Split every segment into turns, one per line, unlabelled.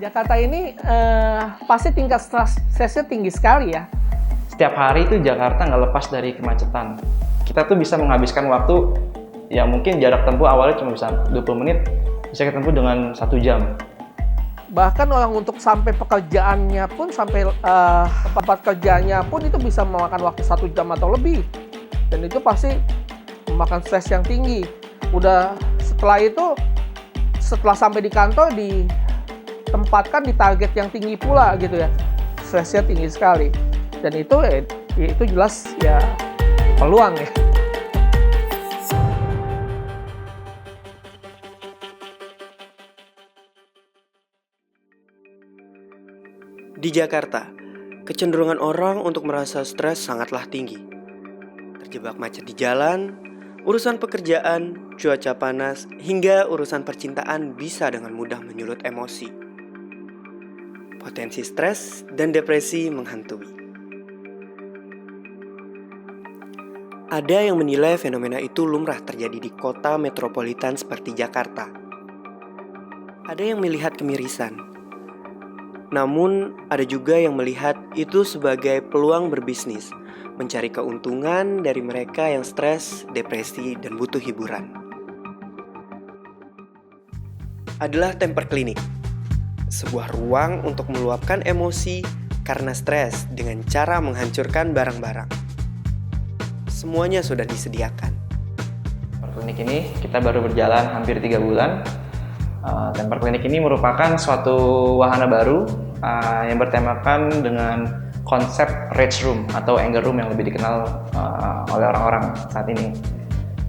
Jakarta ini pasti tingkat stresnya tinggi sekali ya.
Setiap hari itu Jakarta nggak lepas dari kemacetan. Kita tuh bisa menghabiskan waktu yang mungkin jarak tempuh awalnya cuma bisa 20 menit, bisa kita tempuh dengan 1 jam.
Bahkan orang untuk sampai pekerjaannya pun, sampai tempat kerjanya pun itu bisa memakan waktu 1 jam atau lebih. Dan itu pasti memakan stres yang tinggi. Udah setelah itu, setelah sampai di kantor ditempatkan di target yang tinggi pula gitu ya. Stresnya tinggi sekali. Dan itu jelas ya peluang ya.
Di Jakarta, kecenderungan orang untuk merasa stres sangatlah tinggi. Terjebak macet di jalan, urusan pekerjaan, cuaca panas, hingga urusan percintaan bisa dengan mudah menyulut emosi. Potensi stres dan depresi menghantui. Ada yang menilai fenomena itu lumrah terjadi di kota metropolitan seperti Jakarta. Ada yang melihat kemirisan. Namun, ada juga yang melihat itu sebagai peluang berbisnis, mencari keuntungan dari mereka yang stres, depresi, dan butuh hiburan. Adalah Temper Clinic, sebuah ruang untuk meluapkan emosi karena stres dengan cara menghancurkan barang-barang. Semuanya sudah disediakan.
Temper Clinic ini kita baru berjalan hampir 3 bulan. Temper Clinic ini merupakan suatu wahana baru yang bertemakan dengan konsep rage room atau anger room yang lebih dikenal oleh orang-orang saat ini.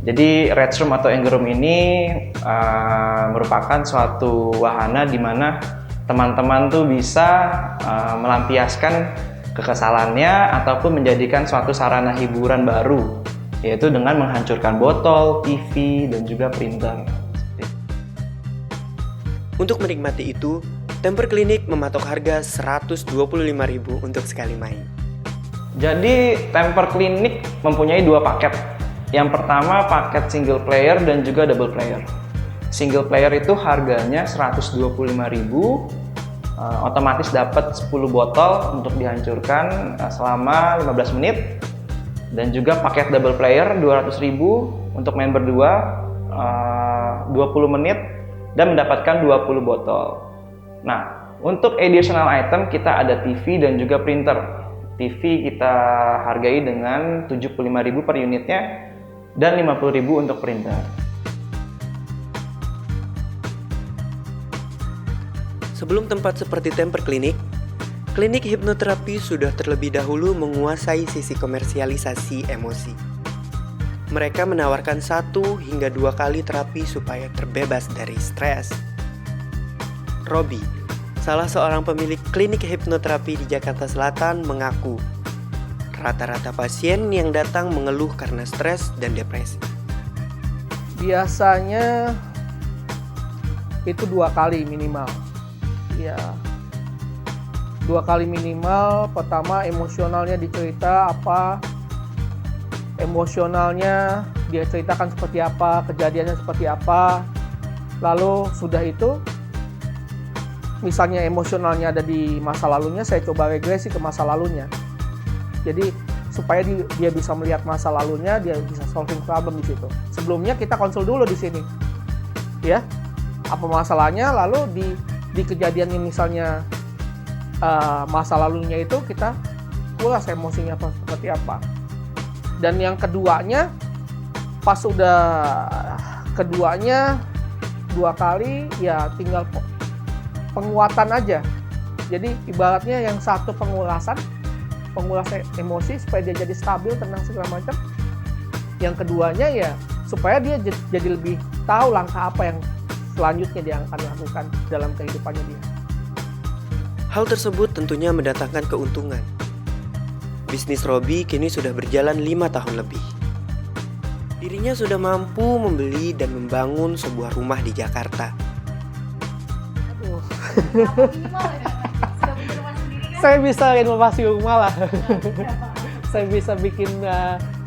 Jadi rage room atau anger room ini merupakan suatu wahana di mana teman-teman tuh bisa melampiaskan kekesalannya ataupun menjadikan suatu sarana hiburan baru, yaitu dengan menghancurkan botol, TV, dan juga printer.
Untuk menikmati itu, Temper Clinic mematok harga Rp125.000 untuk sekali main.
Jadi Temper Clinic mempunyai 2 paket. Yang pertama paket single player dan juga double player. Single player itu harganya Rp125.000, otomatis dapat 10 botol untuk dihancurkan selama 15 menit. Dan juga paket double player Rp200.000 untuk main berdua 20 menit dan mendapatkan 20 botol. Nah, untuk additional item kita ada TV dan juga printer. TV kita hargai dengan Rp75.000 per unitnya dan Rp50.000 untuk printer.
Sebelum tempat seperti Temper Clinic, klinik hipnoterapi sudah terlebih dahulu menguasai sisi komersialisasi emosi. Mereka menawarkan 1 hingga 2 kali terapi supaya terbebas dari stres. Robi, salah seorang pemilik klinik hipnoterapi di Jakarta Selatan, mengaku rata-rata pasien yang datang mengeluh karena stres dan depresi.
Biasanya itu 2 kali minimal. Ya, 2 kali minimal. Pertama emosionalnya dicerita apa, emosionalnya dia ceritakan seperti apa, kejadiannya seperti apa. Lalu sudah itu, misalnya emosionalnya ada di masa lalunya, saya coba regresi ke masa lalunya. Jadi supaya dia bisa melihat masa lalunya, dia bisa solving problem di situ. Sebelumnya kita konsul dulu di sini, ya, apa masalahnya, lalu di kejadian yang misalnya masa lalunya itu kita ulas emosinya seperti apa. Dan yang keduanya, pas sudah keduanya 2 kali, ya tinggal penguatan aja. Jadi ibaratnya yang satu pengulas emosi supaya dia jadi stabil, tenang segala macam. Yang keduanya ya supaya dia jadi lebih tahu langkah apa yang selanjutnya dia akan lakukan dalam kehidupannya dia.
Hal tersebut tentunya mendatangkan keuntungan. Bisnis Robi kini sudah berjalan 5 tahun lebih. Dirinya sudah mampu membeli dan membangun sebuah rumah di Jakarta.
Aduh.
Minimal ya, sudah punya rumah sendiri kan?
Saya bisa renovasi rumah lah. Saya bisa bikin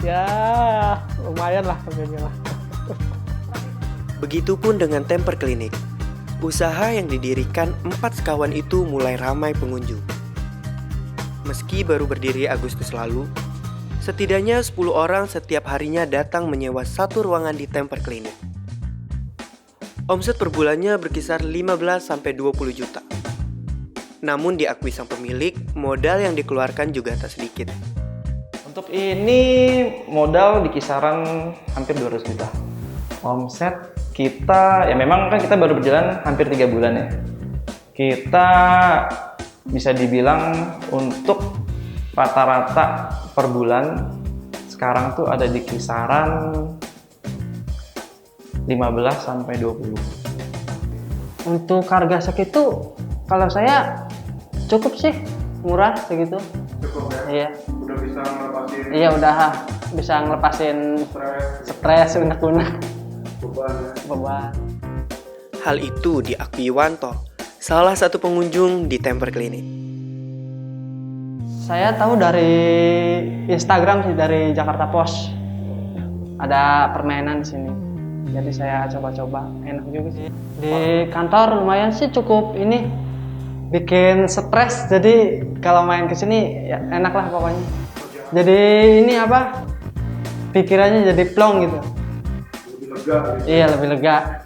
ya lumayan lah harganya lah.
Begitupun dengan Temper Clinic. Usaha yang didirikan 4 sekawan itu mulai ramai pengunjung. Meski baru berdiri Agustus lalu, setidaknya 10 orang setiap harinya datang menyewa satu ruangan di Temper Clinic. Omset per bulannya berkisar 15-20 juta. Namun diakui sang pemilik, modal yang dikeluarkan juga tak sedikit.
Untuk ini modal di kisaran hampir 200 juta. Omset kita, ya memang kan kita baru berjalan hampir 3 bulan ya. Kita bisa dibilang untuk rata-rata per bulan sekarang tuh ada di kisaran 15-20.
Untuk harga segitu, kalau saya cukup sih, murah segitu.
Cukup ya?
Iya,
Udah bisa ngelepasin
iya udah bisa ngelepasin stres, unek-unek,
beban ya?
beban.
Hal itu diakui Wanto, salah satu pengunjung di Temper Clinic.
Saya tahu dari Instagram sih, dari Jakarta Post. Ada permainan di sini. Jadi saya coba-coba, enak juga sih. Di kantor lumayan sih, cukup ini bikin stres. Jadi kalau main ke sini ya enak lah pokoknya. Jadi ini apa? Pikirannya jadi plong gitu.
Lebih lega gitu.
Iya, lebih lega.